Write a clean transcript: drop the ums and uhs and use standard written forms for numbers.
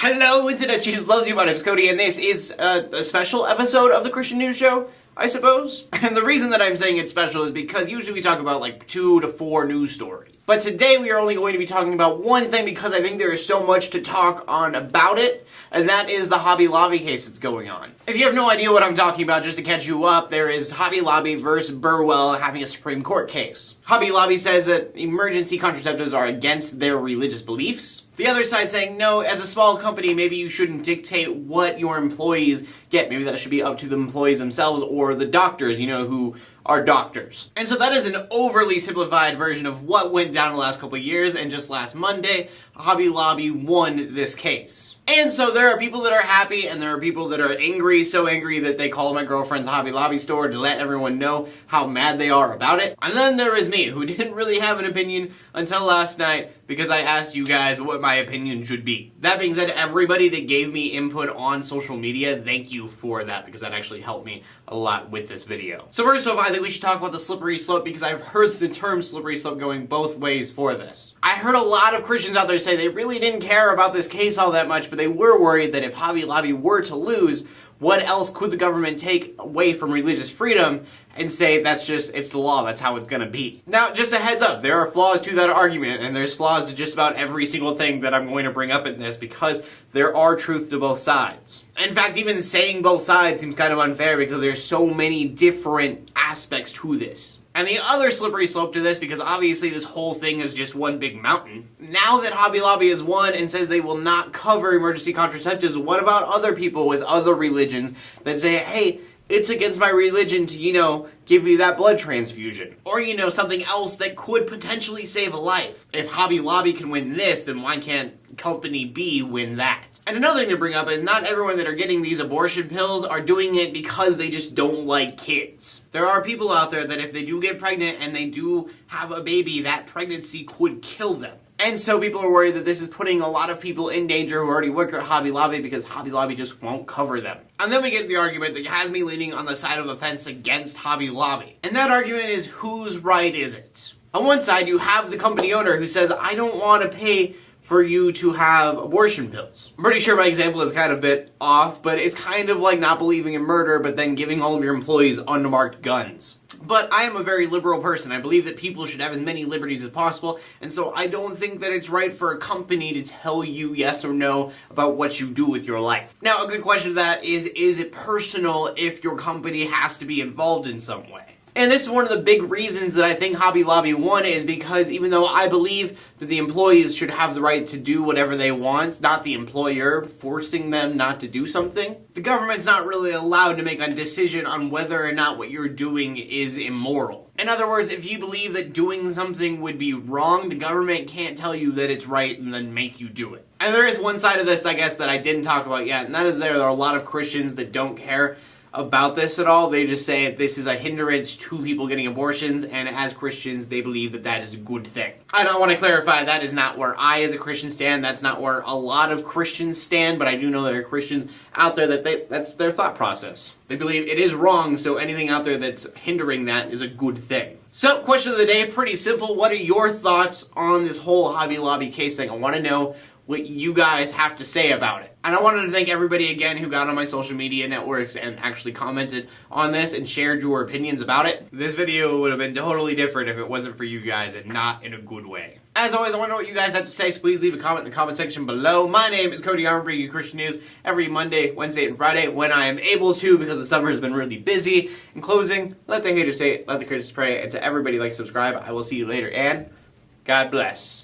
Hello, Internet Jesus loves you. My name is Cody, and this is a special episode of the Christian News Show, I suppose. And the reason that I'm saying it's special is because usually we talk about like 2 to 4 news stories. But today we are only going to be talking about one thing because I think there is so much to talk on about it, and that is the Hobby Lobby case that's going on. If you have no idea what I'm talking about, just to catch you up, there is Hobby Lobby versus Burwell having a Supreme Court case. Hobby Lobby says that emergency contraceptives are against their religious beliefs. The other side saying, no, as a small company, maybe you shouldn't dictate what your employees get. Maybe that should be up to the employees themselves or the doctors, who are doctors. And so that is an overly simplified version of what went down the last couple of years, and just last Monday, Hobby Lobby won this case. And so there are people that are happy and there are people that are angry, so angry that they call my girlfriend's Hobby Lobby store to let everyone know how mad they are about it. And then there is me, who didn't really have an opinion until last night because I asked you guys what my opinion should be. That being said, everybody that gave me input on social media, thank you for that because that actually helped me a lot with this video. So first off, I think we should talk about the slippery slope because I've heard the term slippery slope going both ways for this. I heard a lot of Christians out there say they really didn't care about this case all that much, but they were worried that if Hobby Lobby were to lose, what else could the government take away from religious freedom and say it's the law, that's how it's gonna be. Now, just a heads up, there are flaws to that argument, and there's flaws to just about every single thing that I'm going to bring up in this because there are truth to both sides. In fact, even saying both sides seems kind of unfair because there's so many different aspects to this. And the other slippery slope to this, because obviously this whole thing is just one big mountain, now that Hobby Lobby has won and says they will not cover emergency contraceptives, what about other people with other religions that say, hey, it's against my religion to, give you that blood transfusion? Or, something else that could potentially save a life. If Hobby Lobby can win this, then why can't Company B win that? And another thing to bring up is not everyone that are getting these abortion pills are doing it because they just don't like kids. There are people out there that if they do get pregnant and they do have a baby, that pregnancy could kill them. And so people are worried that this is putting a lot of people in danger who already work at Hobby Lobby because Hobby Lobby just won't cover them. And then we get the argument that has me leaning on the side of the fence against Hobby Lobby. And that argument is, whose right is it? On one side, you have the company owner who says, I don't want to pay for you to have abortion pills. I'm pretty sure my example is kind of a bit off, but it's kind of like not believing in murder, but then giving all of your employees unmarked guns. But I am a very liberal person. I believe that people should have as many liberties as possible, and so I don't think that it's right for a company to tell you yes or no about what you do with your life. Now, a good question to that is it personal if your company has to be involved in some way? And this is one of the big reasons that I think Hobby Lobby won, is because even though I believe that the employees should have the right to do whatever they want, not the employer forcing them not to do something, the government's not really allowed to make a decision on whether or not what you're doing is immoral. In other words, if you believe that doing something would be wrong, the government can't tell you that it's right and then make you do it. And there is one side of this, I guess, that I didn't talk about yet, and that is there are a lot of Christians that don't care about this at all. They just say this is a hindrance to people getting abortions, and as Christians, they believe that that is a good thing. I don't want to clarify, that is not where I as a Christian stand, that's not where a lot of Christians stand, but I do know there are Christians out there that's their thought process. They believe it is wrong, so anything out there that's hindering that is a good thing. So, question of the day, pretty simple. What are your thoughts on this whole Hobby Lobby case thing? I want to know what you guys have to say about it. And I wanted to thank everybody again who got on my social media networks and actually commented on this and shared your opinions about it. This video would have been totally different if it wasn't for you guys, and not in a good way. As always, I want to know what you guys have to say, so please leave a comment in the comment section below. My name is Cody. I'm bringing you Christian news every Monday, Wednesday, and Friday when I am able to, because the summer has been really busy. In closing, let the haters say it, let the critics pray, and to everybody like, subscribe. I will see you later, and God bless.